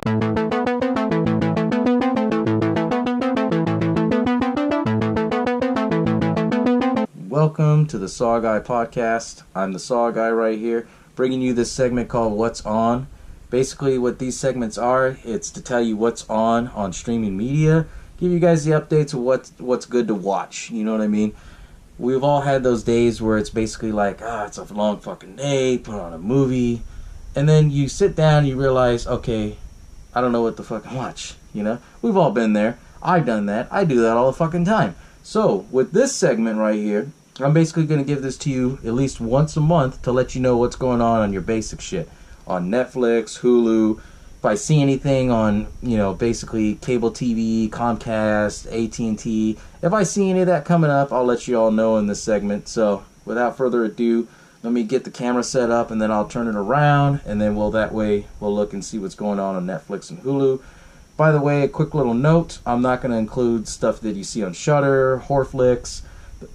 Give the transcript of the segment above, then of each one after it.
Welcome to the SaWGuy podcast. I'm the SaWGuy right here, bringing you this segment called What's On. Basically, what these segments are, it's to tell you what's on streaming media, give you guys the updates of what's good to watch. You know what I mean? We've all had those days where it's basically like, it's a long fucking day, put on a movie, and then you sit down and you realize, okay, I don't know what to fucking watch. You know, we've all been there. I've done that. I do that all the fucking time. So with this segment right here, I'm basically going to give this to you at least once a month to let you know what's going on your basic shit. On Netflix, Hulu, if I see anything on, basically cable TV, Comcast, AT&T, if I see any of that coming up, I'll let you all know in this segment. So without further ado, let me get the camera set up and then I'll turn it around and then we'll look and see what's going on Netflix and Hulu. By the way, a quick little note, I'm not going to include stuff that you see on Shudder, horror flicks.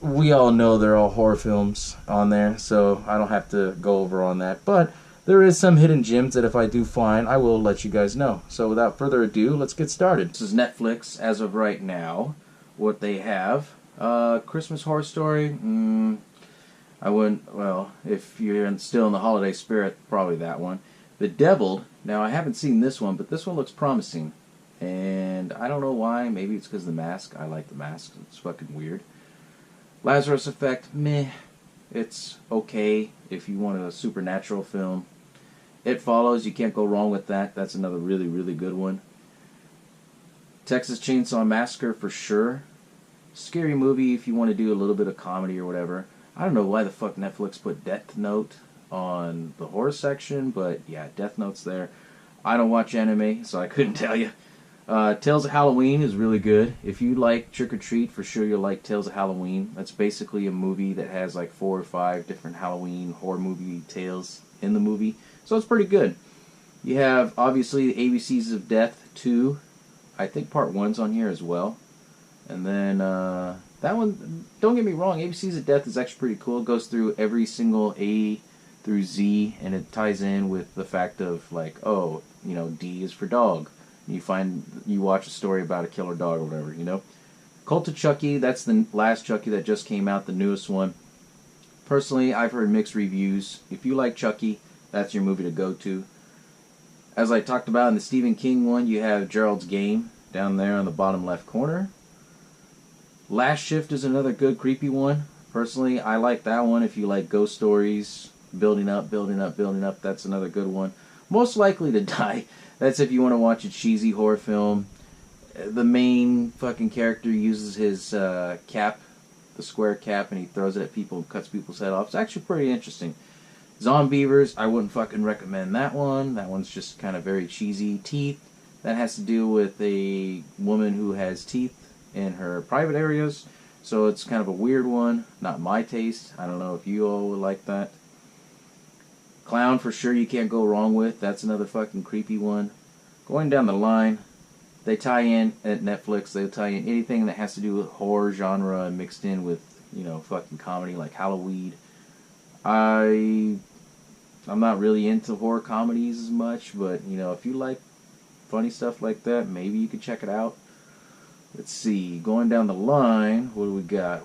We all know they're all horror films on there, so I don't have to go over on that. But there is some hidden gems that if I do find, I will let you guys know. So without further ado, let's get started. This is Netflix as of right now. What they have. Christmas Horror Story. I wouldn't, if you're still in the holiday spirit, probably that one. The Deviled. Now, I haven't seen this one, but this one looks promising. And I don't know why. Maybe it's because of the mask. I like the mask. It's fucking weird. Lazarus Effect, meh. It's okay if you want a supernatural film. It Follows, you can't go wrong with that. That's another really, really good one. Texas Chainsaw Massacre for sure. Scary movie if you want to do a little bit of comedy or whatever. I don't know why the fuck Netflix put Death Note on the horror section, but yeah, Death Note's there. I don't watch anime, so I couldn't tell you. Tales of Halloween is really good. If you like Trick or Treat, for sure you'll like Tales of Halloween. That's basically a movie that has like 4 or 5 different Halloween horror movie tales in the movie. So it's pretty good. You have, obviously, the ABCs of Death 2. I think part 1's on here as well. And then, that one, don't get me wrong, ABCs of Death is actually pretty cool. It goes through every single A through Z, and it ties in with the fact of, like, D is for dog. You watch a story about a killer dog or whatever, Cult of Chucky, that's the last Chucky that just came out, the newest one. Personally, I've heard mixed reviews. If you like Chucky, that's your movie to go to. As I talked about in the Stephen King one, you have Gerald's Game down there on the bottom left corner. Last Shift is another good creepy one. Personally, I like that one if you like ghost stories, building up, that's another good one. Most Likely to Die. That's if you want to watch a cheesy horror film. The main fucking character uses his cap, the square cap, and he throws it at people and cuts people's head off. It's actually pretty interesting. Zombievers, I wouldn't fucking recommend that one. That one's just kind of very cheesy. Teeth, that has to do with a woman who has teeth in her private areas. So it's kind of a weird one. Not my taste. I don't know if you all would like that. Clown, for sure, you can't go wrong with. That's another fucking creepy one. Going down the line, they tie in at Netflix. They tie in anything that has to do with horror genre mixed in with, fucking comedy like Halloween. I'm not really into horror comedies as much, but, if you like funny stuff like that, maybe you could check it out. Let's see. Going down the line, what do we got?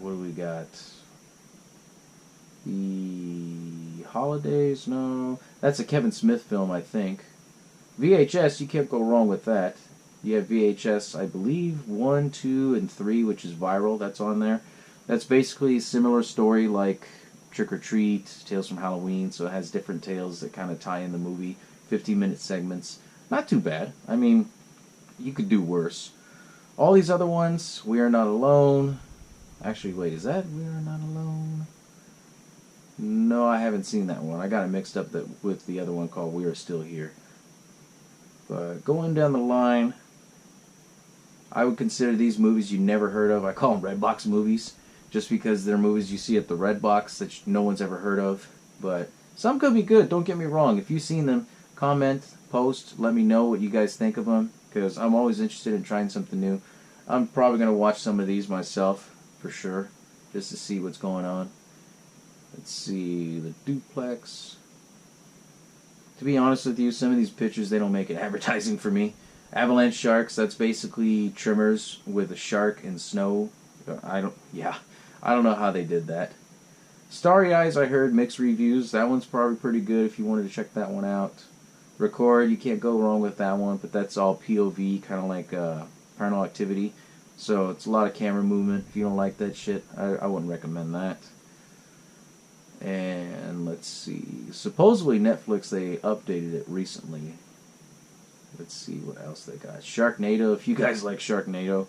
The Holidays, no. That's a Kevin Smith film, I think. VHS, you can't go wrong with that. You have VHS, I believe, 1, 2, and 3, which is Viral. That's on there. That's basically a similar story like Trick or Treat, Tales from Halloween, so it has different tales that kind of tie in the movie. 15-minute segments. Not too bad. I mean, you could do worse. All these other ones, We Are Not Alone. Actually, wait, is that We Are Not Alone? No, I haven't seen that one. I got it mixed up with the other one called We Are Still Here. But going down the line, I would consider these movies you never heard of. I call them Redbox movies, just because they're movies you see at the Redbox that no one's ever heard of. But some could be good, don't get me wrong. If you've seen them, comment, post, let me know what you guys think of them, because I'm always interested in trying something new. I'm probably going to watch some of these myself, for sure, just to see what's going on. Let's see, The Duplex, To be honest with you, some of these pictures, they don't make it advertising for me. Avalanche sharks, that's basically trimmers with a shark and snow. I don't know how they did that. Starry Eyes, I heard mixed reviews. That one's probably pretty good if you wanted to check that one out. Record, you can't go wrong with that one, but that's all POV, kind of like Paranormal Activity. So it's a lot of camera movement. If you don't like that shit, I wouldn't recommend that. And let's see. Supposedly Netflix, they updated it recently. Let's see what else they got. Sharknado, if you guys like Sharknado.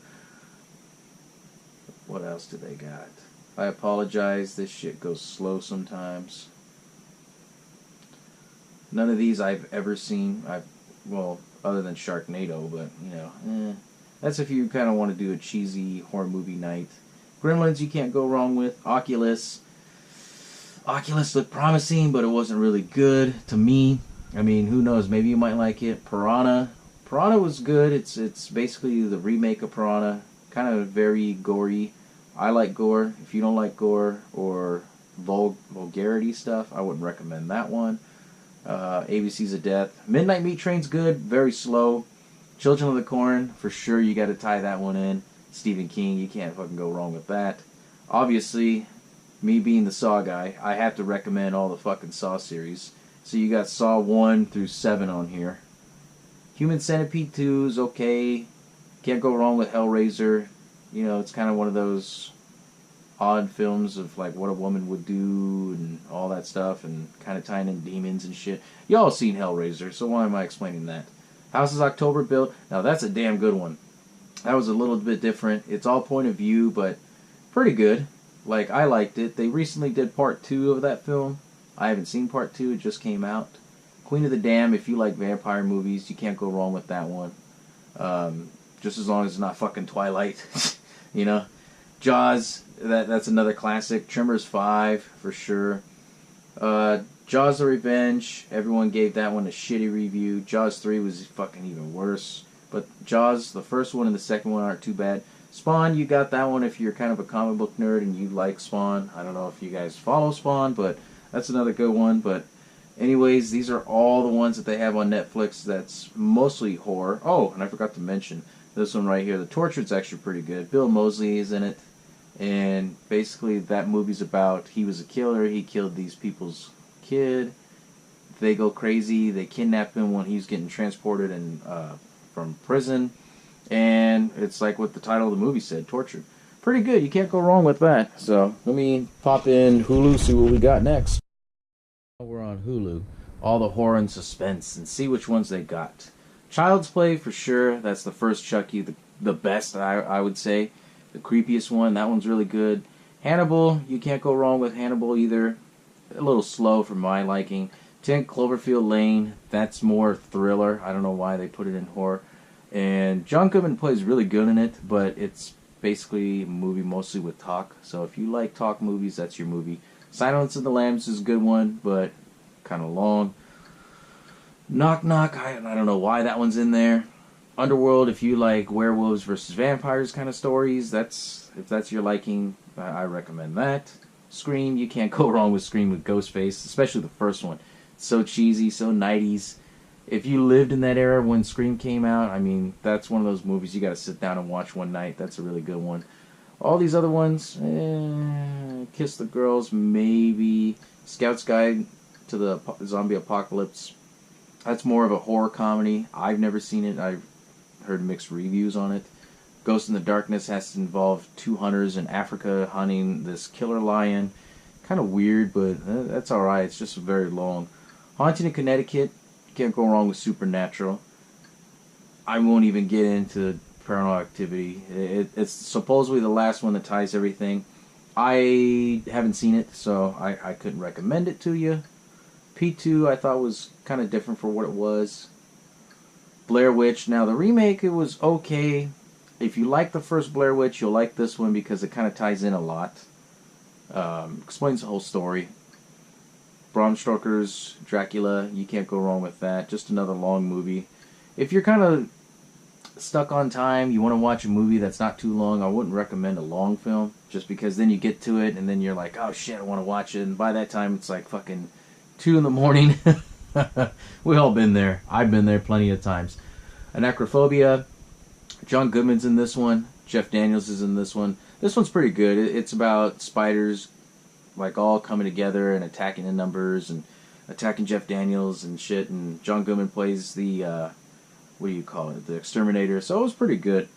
What else do they got? I apologize, this shit goes slow sometimes. None of these I've ever seen. Well, other than Sharknado, but, you know, that's if you kind of want to do a cheesy horror movie night. Gremlins, you can't go wrong with. Oculus looked promising, but it wasn't really good to me. I mean, who knows? Maybe you might like it. Piranha was good. It's basically the remake of Piranha. Kind of very gory. I like gore. If you don't like gore or vulgarity stuff, I wouldn't recommend that one. ABC's of Death. Midnight Meat Train's good. Very slow. Children of the Corn, for sure you got to tie that one in. Stephen King, you can't fucking go wrong with that. Obviously, me being the Saw guy, I have to recommend all the fucking Saw series. So you got Saw 1 through 7 on here. Human Centipede 2 is okay. Can't go wrong with Hellraiser. You know, it's kind of one of those odd films of like what a woman would do and all that stuff, and kind of tying in demons and shit. Y'all seen Hellraiser, so why am I explaining that? House is October Built. Now that's a damn good one. That was a little bit different. It's all point of view, but pretty good. Like, I liked it. They recently did part 2 of that film. I haven't seen part 2. It just came out. Queen of the Damned, if you like vampire movies, you can't go wrong with that one. Just as long as it's not fucking Twilight. You know? Jaws, that's another classic. Tremors 5, for sure. Jaws the Revenge, everyone gave that one a shitty review. Jaws 3 was fucking even worse. But Jaws, the first one and the second one aren't too bad. Spawn, you got that one if you're kind of a comic book nerd and you like Spawn. I don't know if you guys follow Spawn, but that's another good one. But anyways, these are all the ones that they have on Netflix that's mostly horror. Oh, and I forgot to mention this one right here. The Tortured's actually pretty good. Bill Moseley is in it. And basically that movie's about, he was a killer. He killed these people's kid. They go crazy. They kidnap him when he's getting transported and from prison. And it's like what the title of the movie said, Tortured. Pretty good. You can't go wrong with that. So let me pop in Hulu, see what we got next. We're on Hulu. All the horror and suspense, and see which ones they got. Child's Play, for sure. That's the first Chucky. The best, I would say. The creepiest one. That one's really good. Hannibal. You can't go wrong with Hannibal either. A little slow for my liking. 10 Cloverfield Lane. That's more thriller. I don't know why they put it in horror. And John Goodman plays really good in it, but it's basically a movie mostly with talk. So if you like talk movies, that's your movie. Silence of the Lambs is a good one, but kind of long. Knock Knock, I don't know why that one's in there. Underworld, if you like werewolves versus vampires kind of stories, if that's your liking, I recommend that. Scream, you can't go wrong with Scream with Ghostface, especially the first one. It's so cheesy, so 90s. If you lived in that era when Scream came out, I mean, that's one of those movies you got to sit down and watch one night. That's a really good one. All these other ones, Kiss the Girls, maybe. Scout's Guide to the Zombie Apocalypse. That's more of a horror comedy. I've never seen it. I've heard mixed reviews on it. Ghost in the Darkness has to involve 2 hunters in Africa hunting this killer lion. Kind of weird, but that's alright. It's just very long. Haunting in Connecticut. Can't go wrong with Supernatural. I won't even get into Paranormal Activity. It's supposedly the last one that ties everything. I haven't seen it, so I couldn't recommend it to you. P2 I thought was kind of different for what it was. Blair Witch. Now the remake, it was okay. If you like the first Blair Witch, you'll like this one because it kind of ties in a lot. Explains the whole story. Bram Stoker's Dracula, you can't go wrong with that. Just another long movie. If you're kind of stuck on time, you want to watch a movie that's not too long, I wouldn't recommend a long film. Just because then you get to it and then you're like, oh shit, I want to watch it. And by that time it's like fucking 2 in the morning. We all been there. I've been there plenty of times. Anacrophobia. John Goodman's in this one. Jeff Daniels is in this one. This one's pretty good. It's about spiders, like, all coming together and attacking in numbers and attacking Jeff Daniels and shit. And John Goodman plays the, what do you call it? The exterminator. So it was pretty good.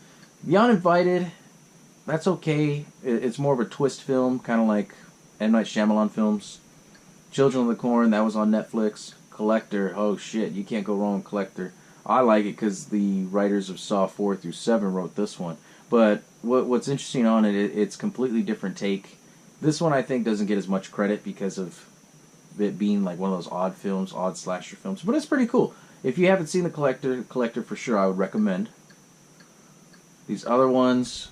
The Uninvited, that's okay. It's more of a twist film, kind of like M. Night Shyamalan films. Children of the Corn, that was on Netflix. Collector, oh shit, you can't go wrong with Collector. I like it because the writers of Saw 4 through 7 wrote this one. But what's interesting on it, it's completely different take. This one I think doesn't get as much credit because of it being like one of those odd films, odd slasher films. But it's pretty cool. If you haven't seen The Collector for sure, I would recommend. These other ones,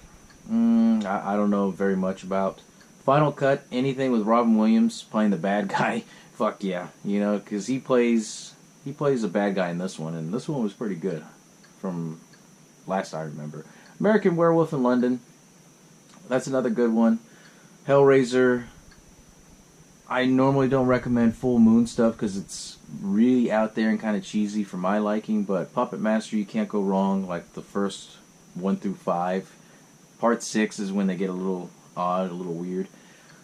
I don't know very much about. Final Cut, anything with Robin Williams playing the bad guy, fuck yeah. You know, because he plays a bad guy in this one, and this one was pretty good from last I remember. American Werewolf in London, that's another good one. Hellraiser, I normally don't recommend Full Moon stuff because it's really out there and kind of cheesy for my liking, but Puppet Master, you can't go wrong, like the first 1 through 5. Part 6 is when they get a little odd, a little weird.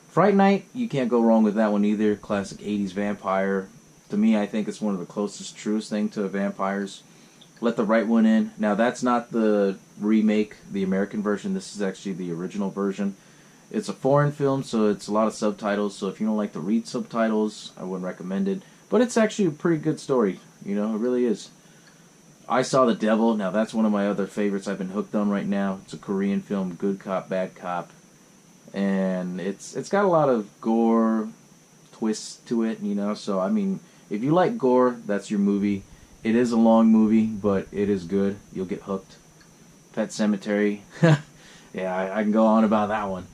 Fright Night, you can't go wrong with that one either. Classic 80s vampire. To me, I think it's one of the closest, truest thing to vampires. Let the Right One In. Now, that's not the remake, the American version. This is actually the original version. It's a foreign film, so it's a lot of subtitles. So if you don't like to read subtitles, I wouldn't recommend it. But it's actually a pretty good story. You know, it really is. I Saw the Devil. Now, that's one of my other favorites I've been hooked on right now. It's a Korean film, good cop, bad cop. And it's got a lot of gore twists to it, you know. So, I mean, if you like gore, that's your movie. It is a long movie, but it is good. You'll get hooked. Pet Sematary. Yeah, I can go on about that one.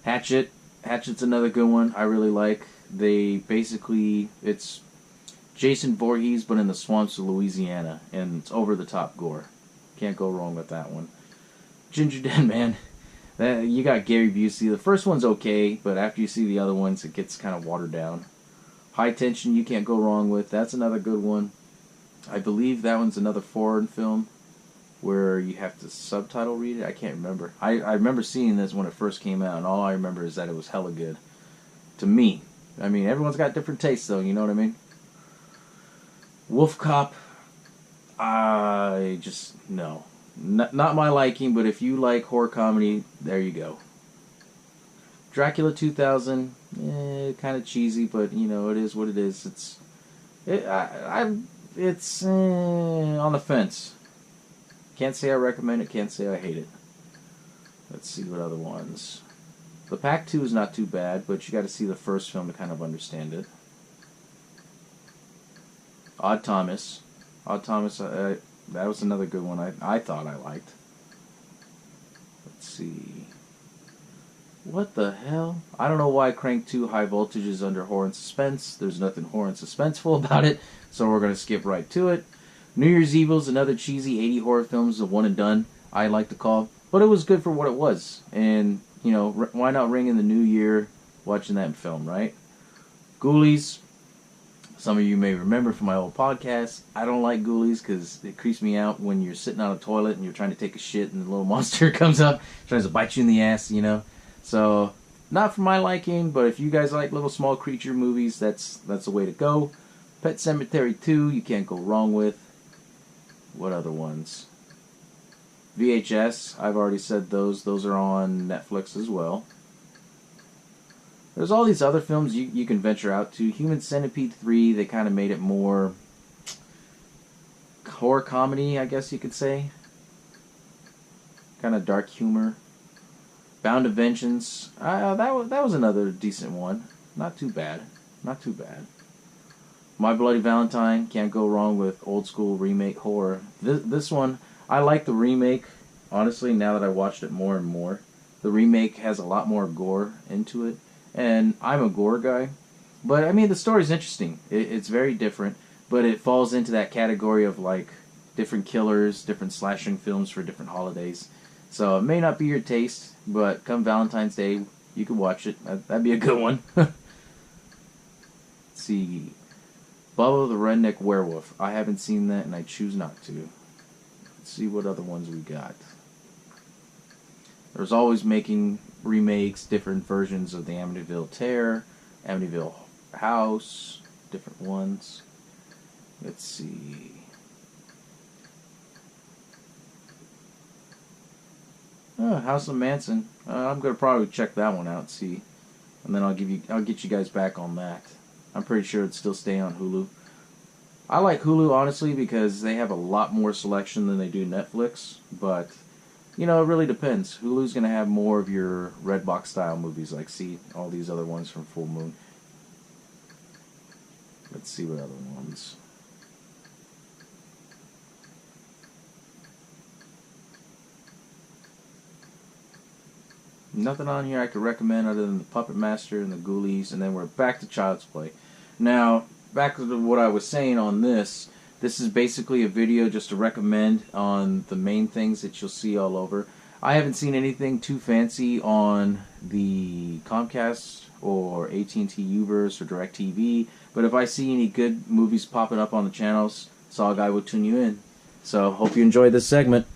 Hatchet. Hatchet's another good one I really like. It's Jason Voorhees, but in the swamps of Louisiana, and it's over-the-top gore. Can't go wrong with that one. Ginger Dead Man. You got Gary Busey. The first one's okay, but after you see the other ones, it gets kind of watered down. High Tension, you can't go wrong with. That's another good one. I believe that one's another foreign film where you have to subtitle read it. I can't remember. I remember seeing this when it first came out, and all I remember is that it was hella good. To me. I mean, everyone's got different tastes, though, you know what I mean? Wolf Cop, no. Not my liking, but if you like horror comedy, there you go. Dracula 2000, kind of cheesy, but, you know, it is what it is. It's on the fence. Can't say I recommend it, can't say I hate it. Let's see what other ones. The Pack 2 is not too bad, but you got to see the first film to kind of understand it. Odd Thomas, that was another good one I thought I liked. Let's see. What the hell? I don't know why Crank 2 High Voltage is under horror and suspense. There's nothing horror and suspenseful about it, so we're going to skip right to it. New Year's Evil is another cheesy 80 horror films, a one and done, I like to call. But it was good for what it was. And, you know, why not ring in the new year watching that film, right? Ghoulies. Some of you may remember from my old podcast, I don't like Ghoulies because it creeps me out when you're sitting on a toilet and you're trying to take a shit and the little monster comes up, tries to bite you in the ass, you know. So, not for my liking, but if you guys like little small creature movies, that's the way to go. Pet Sematary 2, you can't go wrong with. What other ones? VHS, I've already said those. Those are on Netflix as well. There's all these other films you can venture out to. Human Centipede 3, they kind of made it more horror comedy, I guess you could say. Kind of dark humor. Bound to Vengeance, that was another decent one. Not too bad. Not too bad. My Bloody Valentine, can't go wrong with old school remake horror. This one, I like the remake, honestly, now that I watched it more and more. The remake has a lot more gore into it. And I'm a gore guy. But, I mean, the story's interesting. It's very different. But it falls into that category of, like, different killers, different slashing films for different holidays. So, it may not be your taste, but come Valentine's Day, you can watch it. That'd be a good one. Let's see. Bubba the Redneck Werewolf. I haven't seen that, and I choose not to. Let's see what other ones we got. There's always making remakes, different versions of the Amityville Terror, Amityville House, different ones. Let's see. Oh, House of Manson. I'm gonna probably check that one out, see, and then I'll get you guys back on that. I'm pretty sure it'd still stay on Hulu. I like Hulu honestly because they have a lot more selection than they do Netflix, but you know, it really depends. Hulu's gonna have more of your Redbox style movies, like see all these other ones from Full Moon. Let's see what other ones. Nothing on here I could recommend other than the Puppet Master and the Ghoulies, and then we're back to Child's Play. Now, back to what I was saying on this. This is basically a video just to recommend on the main things that you'll see all over. I haven't seen anything too fancy on the Comcast or AT&T Uverse or DirecTV, but if I see any good movies popping up on the channels, SaWGuy will tune you in. So, hope you enjoyed this segment.